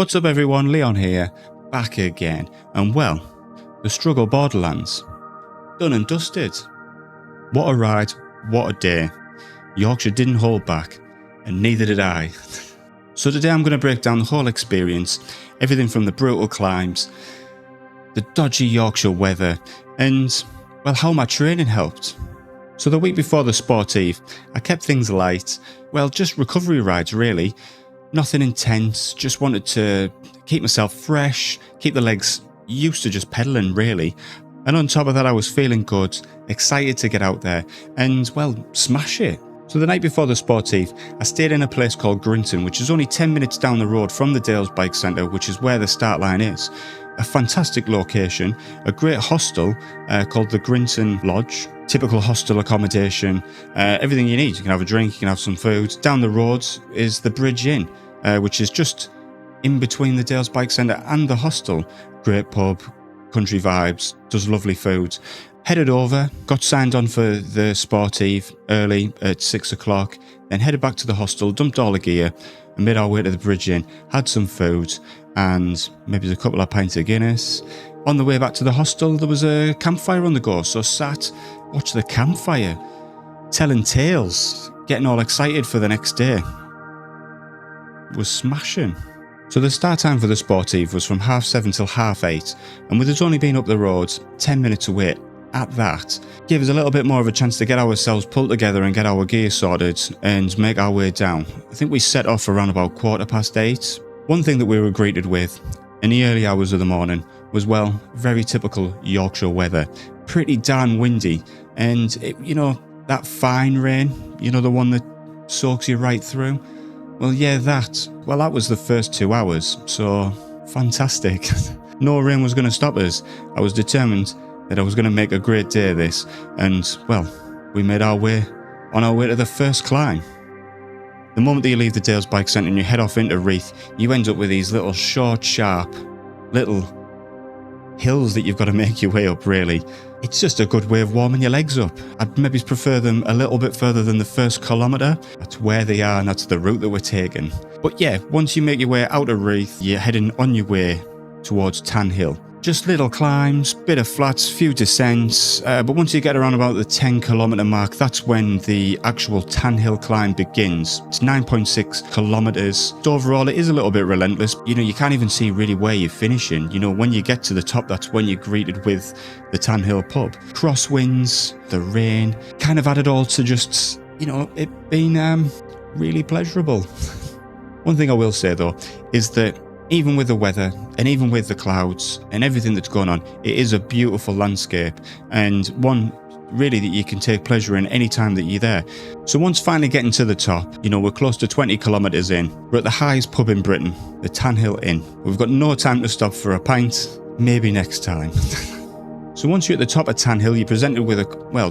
What's up everyone, Leon here, back again, and well, the Struggle Borderlands, done and dusted. What a ride, what a day. Yorkshire didn't hold back, and neither did I. So today I'm going to break down the whole experience, everything from the brutal climbs, the dodgy Yorkshire weather, and, well, how my training helped. So the week before the sportive, I kept things light, well, just recovery rides really. Nothing intense, just wanted to keep myself fresh, keep the legs used to just pedalling really. And on top of that, I was feeling good, excited to get out there and, well, smash it. So the night before the sportive, I stayed in a place called Grinton, which is only 10 minutes down the road from the Dales bike centre, which is where the start line is. A fantastic location, a great hostel called the Grinton Lodge. Typical hostel accommodation, everything you need. You can have a drink, you can have some food. Down the road is the Bridge Inn, which is just in between the Dales Bike Centre and the hostel. Great pub, country vibes, does lovely food. Headed over, got signed on for the sportive early at 6 o'clock, then headed back to the hostel, dumped all the gear, and made our way to the Bridge Inn, had some food, and maybe a couple of pints of Guinness. On the way back to the hostel, there was a campfire on the go, so sat, watched the campfire, telling tales, getting all excited for the next day. Was smashing. So the start time for the sportive was from 7:30 till 8:30, and with us only being up the road 10 minutes away at that, gave us a little bit more of a chance to get ourselves pulled together and get our gear sorted and make our way down. I think we set off around about 8:15. One thing that we were greeted with in the early hours of the morning was, well, very typical Yorkshire weather. Pretty darn windy, and that fine rain, the one that soaks you right through. Well, yeah, that was the first 2 hours, so fantastic. No rain was going to stop us. I was determined that I was going to make a great day of this, and, well, we made our way to the first climb. The moment that you leave the Dales Bike Centre and you head off into Reeth, you end up with these little short, sharp, little hills that you've got to make your way up, really. It's just a good way of warming your legs up. I'd maybe prefer them a little bit further than the first kilometre. That's where they are and that's the route that we're taking. But yeah, once you make your way out of Reeth, you're heading on your way towards Tan Hill. Just little climbs, bit of flats, few descents, but once you get around about the 10-kilometre mark, that's when the actual Tan Hill climb begins. It's 9.6 kilometres. So overall, it is a little bit relentless. You can't even see really where you're finishing. When you get to the top, that's when you're greeted with the Tan Hill pub. Crosswinds, the rain, kind of added all to just, it being really pleasurable. One thing I will say though, is that even with the weather and even with the clouds and everything that's going on, it is a beautiful landscape and one really that you can take pleasure in any time that you're there. So once finally getting to the top, we're close to 20 kilometres in. We're at the highest pub in Britain, the Tan Hill Inn. We've got no time to stop for a pint, maybe next time. So once you're at the top of Tan Hill, you're presented with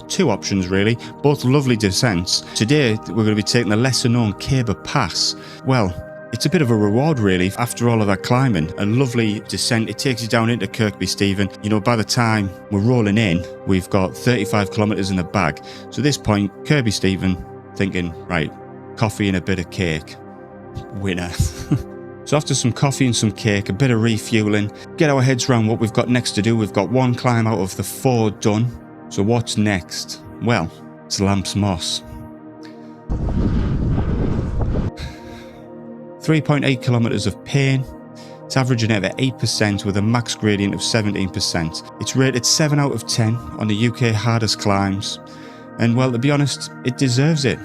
two options really, both lovely descents. Today, we're going to be taking the lesser known Caber Pass. Well, it's a bit of a reward really after all of that climbing. A lovely descent. It takes you down into Kirkby Stephen. By the time we're rolling in, we've got 35 kilometres in the bag. So at this point, Kirkby Stephen thinking, right, coffee and a bit of cake. Winner. So after some coffee and some cake, a bit of refueling, get our heads around what we've got next to do. We've got one climb out of the 4 done. So what's next? Well, it's Lamps Moss. 3.8 kilometres of pain. It's averaging out at 8% with a max gradient of 17%. It's rated 7 out of 10 on the UK hardest climbs. And well, to be honest, it deserves it.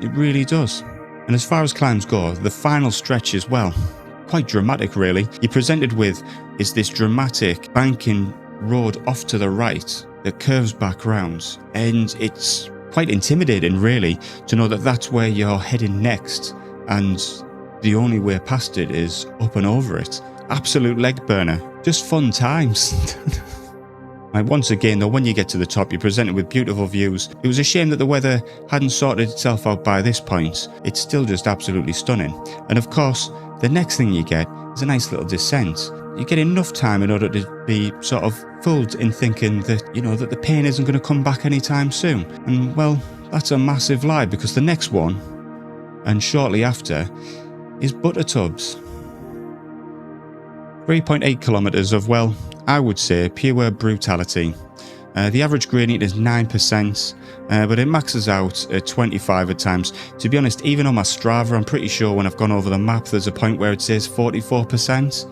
It really does. And as far as climbs go, the final stretch is, quite dramatic really. You're presented with is this dramatic banking road off to the right that curves back round. And it's quite intimidating really to know that that's where you're heading next. And the only way past it is up and over it. Absolute leg burner. Just fun times. Once again though, when you get to the top, you're presented with beautiful views. It was a shame that the weather hadn't sorted itself out by this point. It's still just absolutely stunning. And of course, the next thing you get is a nice little descent. You get enough time in order to be sort of fooled in thinking that, that the pain isn't going to come back anytime soon. And well, that's a massive lie because the next one, and shortly after, is Buttertubs. 3.8 kilometers of, well, I would say pure brutality. The average gradient is 9%, but it maxes out at 25 at times. To be honest, even on my Strava, I'm pretty sure when I've gone over the map, there's a point where it says 44%.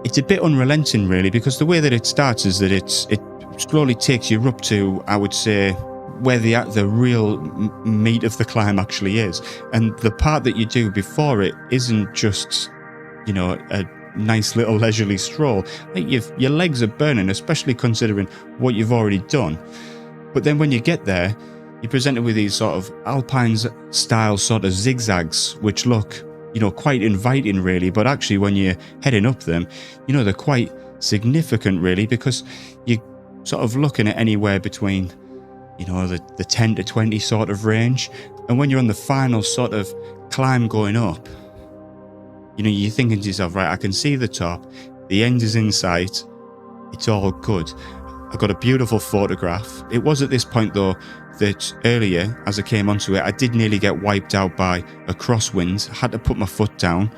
It's a bit unrelenting, really, because the way that it starts is that it slowly takes you up to, I would say, where the real meat of the climb actually is. And the part that you do before it isn't just, you know, a nice little leisurely stroll. Like your legs are burning, especially considering what you've already done. But then when you get there, you're presented with these sort of alpine style sort of zigzags, which look, you know, quite inviting really, but actually when you're heading up them, you know, they're quite significant really, because you're sort of looking at anywhere between, you know, the 10 to 20 sort of range. And when you're on the final sort of climb going up, you know, you're thinking to yourself, right, I can see the top, the end is in sight, it's all good. I got a beautiful photograph. It was at this point though that earlier, as I came onto it, I did nearly get wiped out by a crosswind. I had to put my foot down,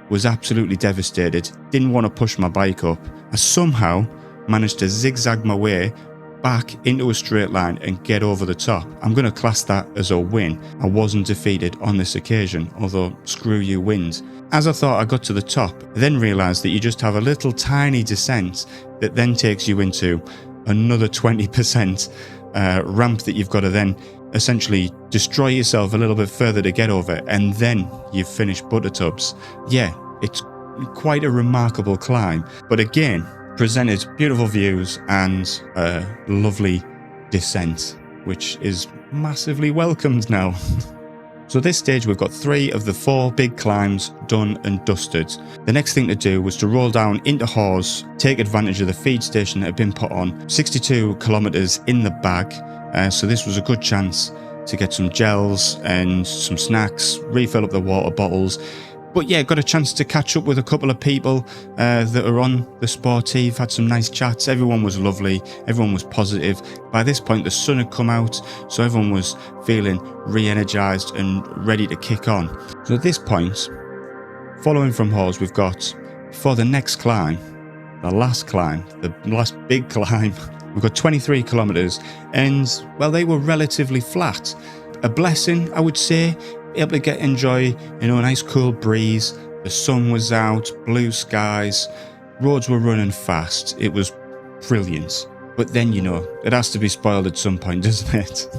was absolutely devastated, didn't want to push my bike up. I somehow managed to zigzag my way back into a straight line and get over the top. I'm going to class that as a win. I wasn't defeated on this occasion, although screw you wind. As I thought I got to the top, I then realised that you just have a little tiny descent that then takes you into another 20% ramp that you've got to then essentially destroy yourself a little bit further to get over, and then you've finished Buttertubs. Yeah, it's quite a remarkable climb, but again, presented beautiful views and a lovely descent, which is massively welcomed now. So at this stage we've got 3 of the 4 big climbs done and dusted. The next thing to do was to roll down into Hawes, take advantage of the feed station that had been put on. 62 kilometers in the bag, so this was a good chance to get some gels and some snacks, refill up the water bottles. But yeah, got a chance to catch up with a couple of people that are on the sportive, had some nice chats. Everyone was lovely, everyone was positive. By this point the sun had come out, so everyone was feeling re-energised and ready to kick on. So at this point, following from Hawes, we've got, for the next climb, the last big climb, we've got 23 kilometres, and well, they were relatively flat. A blessing, I would say. Able to enjoy, you know, a nice cool breeze. The sun was out, blue skies, roads were running fast. It was brilliant. But then, you know, it has to be spoiled at some point, doesn't it?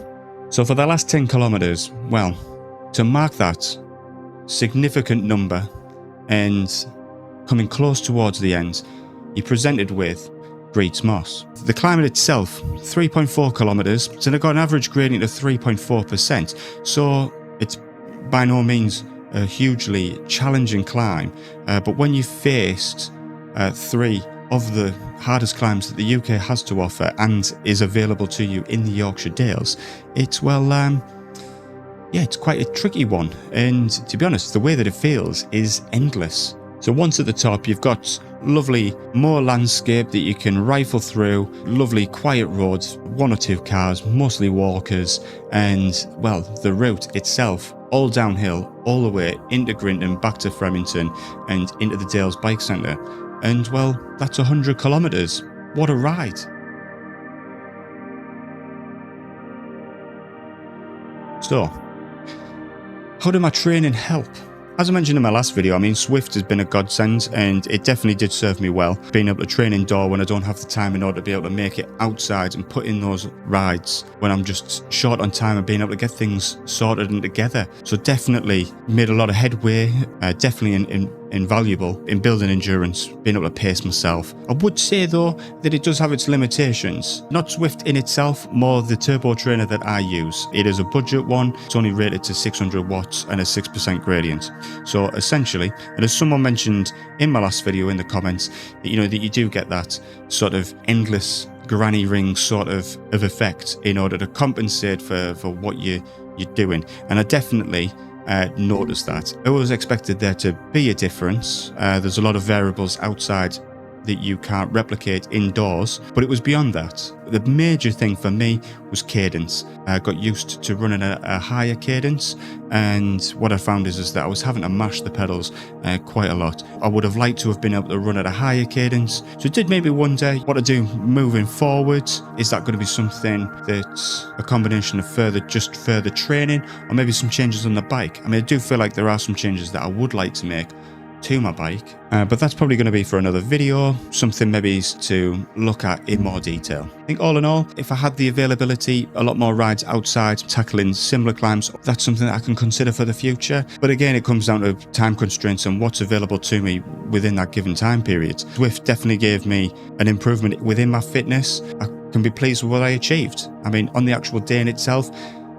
So for the last 10 kilometers, well, to mark that significant number and coming close towards the end, you're presented with Greats Moss. The climb itself, 3.4 kilometers, so they've got an average gradient of 3.4%. So it's by no means a hugely challenging climb, but when you faced 3 of the hardest climbs that the UK has to offer and is available to you in the Yorkshire Dales, it's, well, yeah, it's quite a tricky one. And to be honest, the way that it feels is endless. So once at the top, you've got lovely moor landscape that you can rifle through, lovely quiet roads, 1 or 2 cars, mostly walkers, and, well, the route itself, all downhill, all the way into Grinton, back to Fremington, and into the Dales Bike Centre. And, well, that's 100 kilometres. What a ride. So, how did my training help? As I mentioned in my last video, I mean, Zwift has been a godsend, and it definitely did serve me well. Being able to train indoor when I don't have the time in order to be able to make it outside and put in those rides when I'm just short on time and being able to get things sorted and together. So definitely made a lot of headway, definitely invaluable in building endurance, being able to pace myself. I would say though that it does have its limitations. Not Zwift in itself, more the turbo trainer that I use. It is a budget one, it's only rated to 600 watts and a 6% gradient. So essentially, and as someone mentioned in my last video in the comments, you know, that you do get that sort of endless granny ring sort of effect in order to compensate for what you're doing. And I definitely noticed that. I always expected there to be a difference. There's a lot of variables outside that you can't replicate indoors, but it was beyond that. The major thing for me was cadence. I got used to running a higher cadence, and what I found is that I was having to mash the pedals quite a lot. I would have liked to have been able to run at a higher cadence, so it did make me wonder what to do moving forward. Is that going to be something that's a combination of further training, or maybe some changes on the bike? I mean, I do feel like there are some changes that I would like to make to my bike, but that's probably going to be for another video, something maybe to look at in more detail. I think all in all, if I had the availability, a lot more rides outside, tackling similar climbs, that's something that I can consider for the future. But again, it comes down to time constraints and what's available to me within that given time period. Zwift definitely gave me an improvement within my fitness. I can be pleased with what I achieved. I mean, on the actual day in itself,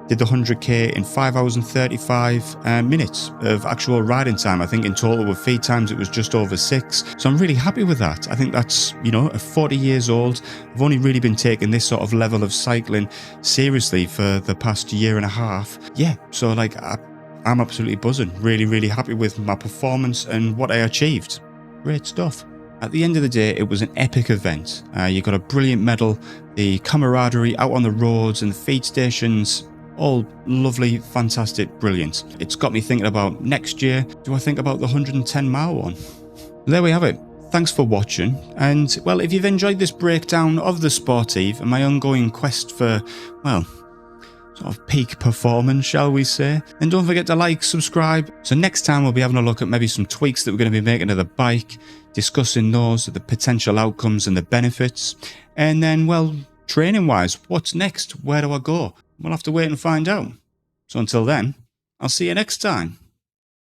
did the 100k in 5 hours and 35 minutes of actual riding time. I think in total with feed times it was just over 6. So I'm really happy with that. I think that's, you know, at 40 years old, I've only really been taking this sort of level of cycling seriously for the past year and a half. Yeah, so like I'm absolutely buzzing. Really, really happy with my performance and what I achieved. Great stuff. At the end of the day, it was an epic event. You got a brilliant medal, the camaraderie out on the roads and the feed stations, all lovely, fantastic, brilliant. It's got me thinking about next year. Do I think about the 110-mile one? There we have it. Thanks for watching. And, well, if you've enjoyed this breakdown of the Sportive and my ongoing quest for, well, sort of peak performance, shall we say, then don't forget to like, subscribe. So next time we'll be having a look at maybe some tweaks that we're going to be making to the bike, discussing those, the potential outcomes and the benefits. And then, well, training-wise, what's next? Where do I go? We'll have to wait and find out. So until then, I'll see you next time.